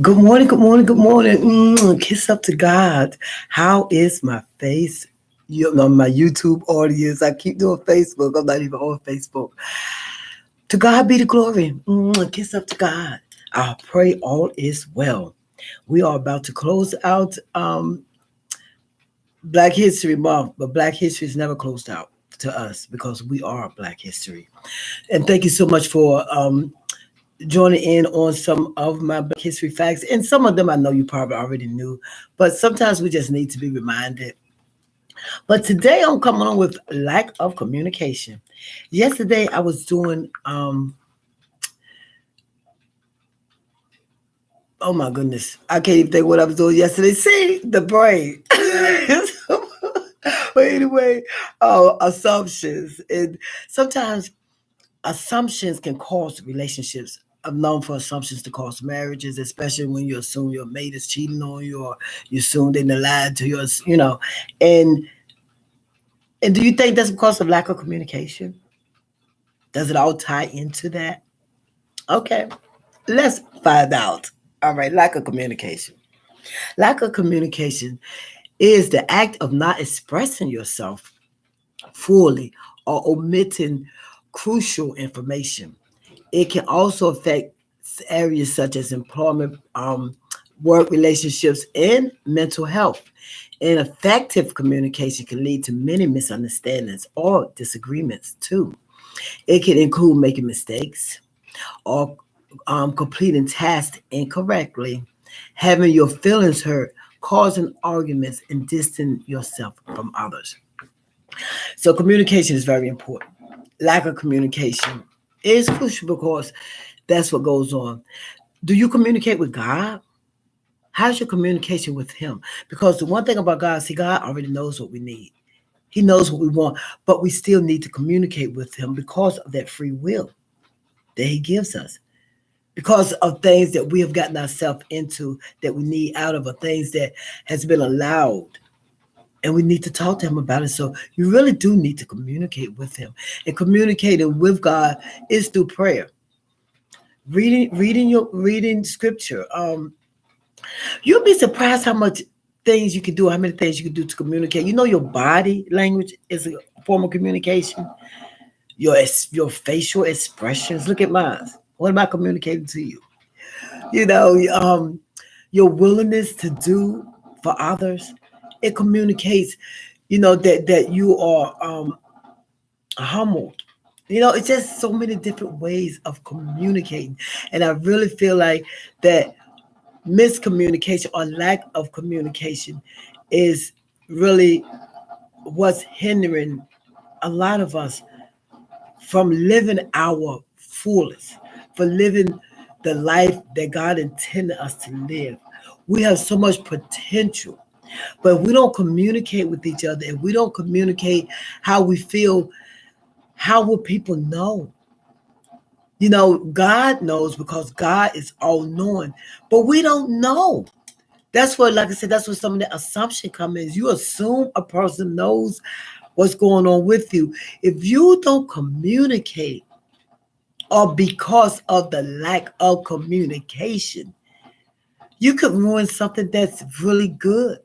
Good morning, good morning, good morning. Kiss up to God. How is my face? You know, my YouTube audience. I keep doing Facebook. I'm not even on Facebook. To God be the glory. Kiss up to God. I pray all is well. We are about to close out Black History Month, but Black History is never closed out to us because we are Black History. And thank you so much for joining in on some of my Black History facts. And some of them I know you probably already knew, but sometimes we just need to be reminded. But today I'm coming on with lack of communication. Yesterday I was doing, oh my goodness, I can't even think what I was doing yesterday. See, the brain. But anyway, assumptions. And sometimes assumptions can cause relationships. I'm known for assumptions to cause marriages, especially when you assume your mate is cheating on you or you assume they lied to you. And and do you think that's because of lack of communication? Does it all tie into that? Okay, let's find out. All right, lack of communication. Lack of communication is the act of not expressing yourself fully or omitting crucial information. It can also affect areas such as employment, work relationships, and mental health. Ineffective communication can lead to many misunderstandings or disagreements too. It can include making mistakes or completing tasks incorrectly, having your feelings hurt, causing arguments, and distancing yourself from others. So communication is very important. Lack of communication is crucial because that's what goes on. Do you communicate with God? How's your communication with Him? Because the one thing about God, see, God already knows what we need. He knows what we want, but we still need to communicate with Him because of that free will that He gives us. Because of things that we have gotten ourselves into that we need out of, or things that has been allowed, and we need to talk to him about it. So you really do need to communicate with him, and communicating with God is through prayer, reading scripture. You'll be surprised how much things you can do, how many things you can do to communicate. You know, your body language is a form of communication. Your facial expressions. Look at mine. What am I communicating to you? You know, your willingness to do for others. It communicates, that you are humbled. It's just so many different ways of communicating. And I really feel like that miscommunication or lack of communication is really what's hindering a lot of us from living our fullest, for living the life that God intended us to live. We have so much potential, but if we don't communicate with each other, if we don't communicate how we feel, how will people know? God knows because God is all knowing, but we don't know. That's what, like I said, that's what some of the assumption comes in. You assume a person knows what's going on with you. If you don't communicate, or because of the lack of communication, you could ruin something that's really good,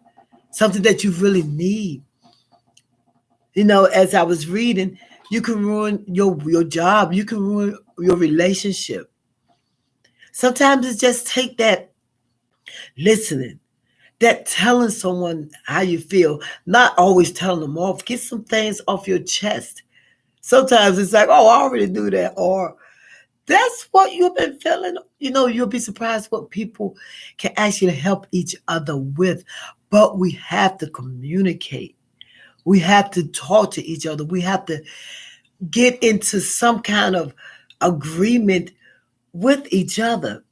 something that you really need. As I was reading, you can ruin your job, you can ruin your relationship. Sometimes it just take that listening, that telling someone how you feel, not always telling them off. Get some things off your chest. Sometimes it's like, oh, I already do that, or that's what you've been feeling. You'll be surprised what people can actually help each other with. But we have to communicate. We have to talk to each other. We have to get into some kind of agreement with each other.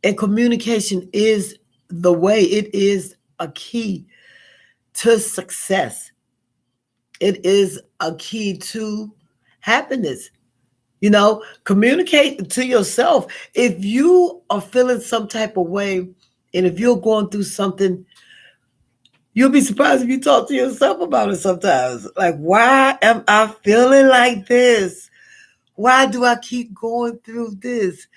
And communication is the way, it is a key to success. It is a key to happiness. Communicate to yourself. If you are feeling some type of way, and if you're going through something, you'll be surprised if you talk to yourself about it sometimes. Like, why am I feeling like this? Why do I keep going through this?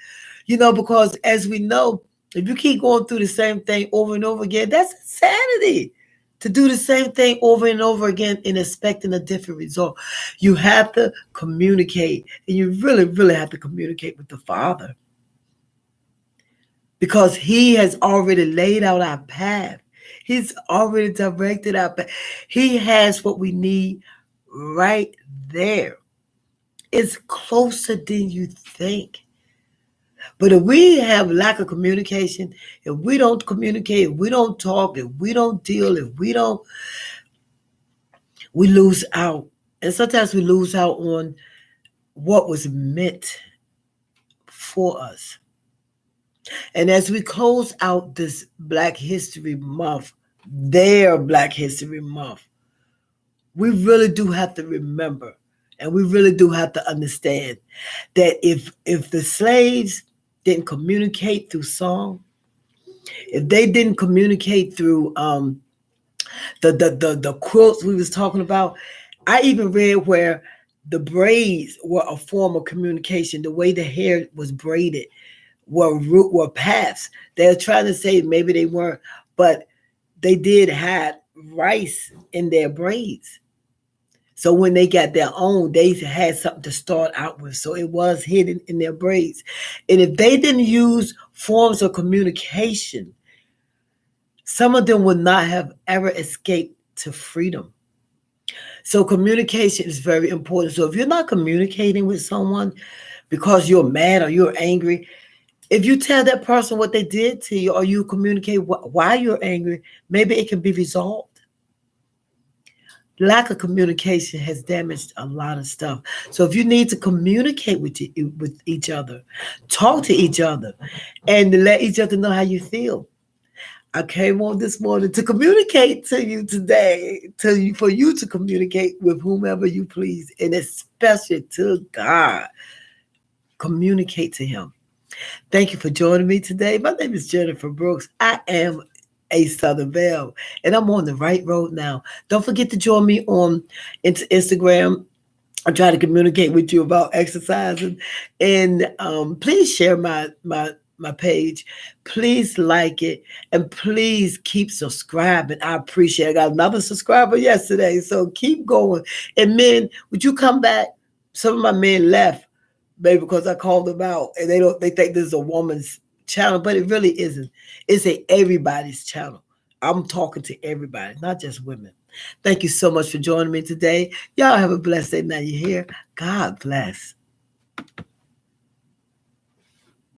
Because as we know, If you keep going through the same thing over and over again, that's insanity. To do the same thing over and over again and expecting a different result. You have to communicate, and you really, really have to communicate with the Father because He has already laid out our path. He's already directed our path. He has what we need right there. It's closer than you think. But if we have lack of communication, if we don't communicate, if we don't talk, if we don't deal, if we don't, we lose out. And sometimes we lose out on what was meant for us. And as we close out this Black History Month, their Black History Month, we really do have to remember and we really do have to understand that if the slaves didn't communicate through song, if they didn't communicate through the quilts we was talking about, I even read where the braids were a form of communication. The way the hair was braided were paths. They're trying to say maybe they weren't, but they did have rice in their braids. So when they got their own, they had something to start out with. So it was hidden in their braids. And if they didn't use forms of communication, some of them would not have ever escaped to freedom. So communication is very important. So if you're not communicating with someone because you're mad or you're angry, if you tell that person what they did to you or you communicate why you're angry, maybe it can be resolved. Lack of communication has damaged a lot of stuff. So if you need to communicate with each other, talk to each other, and let each other know how you feel. I came on this morning to communicate to you today, for you to communicate with whomever you please, and especially to God. Communicate to Him. Thank you for joining me today. My name is Jennifer Brooks. I am a Southern Belle, and I'm on the right road now. Don't forget to join me on Instagram. I try to communicate with you about exercising, and please share my page. Please like it, and please keep subscribing. I appreciate it. I got another subscriber yesterday, so keep going. And men, would you come back? Some of my men left, maybe because I called them out, and they think this is a woman's channel, but it really isn't. It's everybody's channel. I'm talking to everybody, not just women. Thank you so much for joining me today. Y'all have a blessed day. Now you're here. God bless.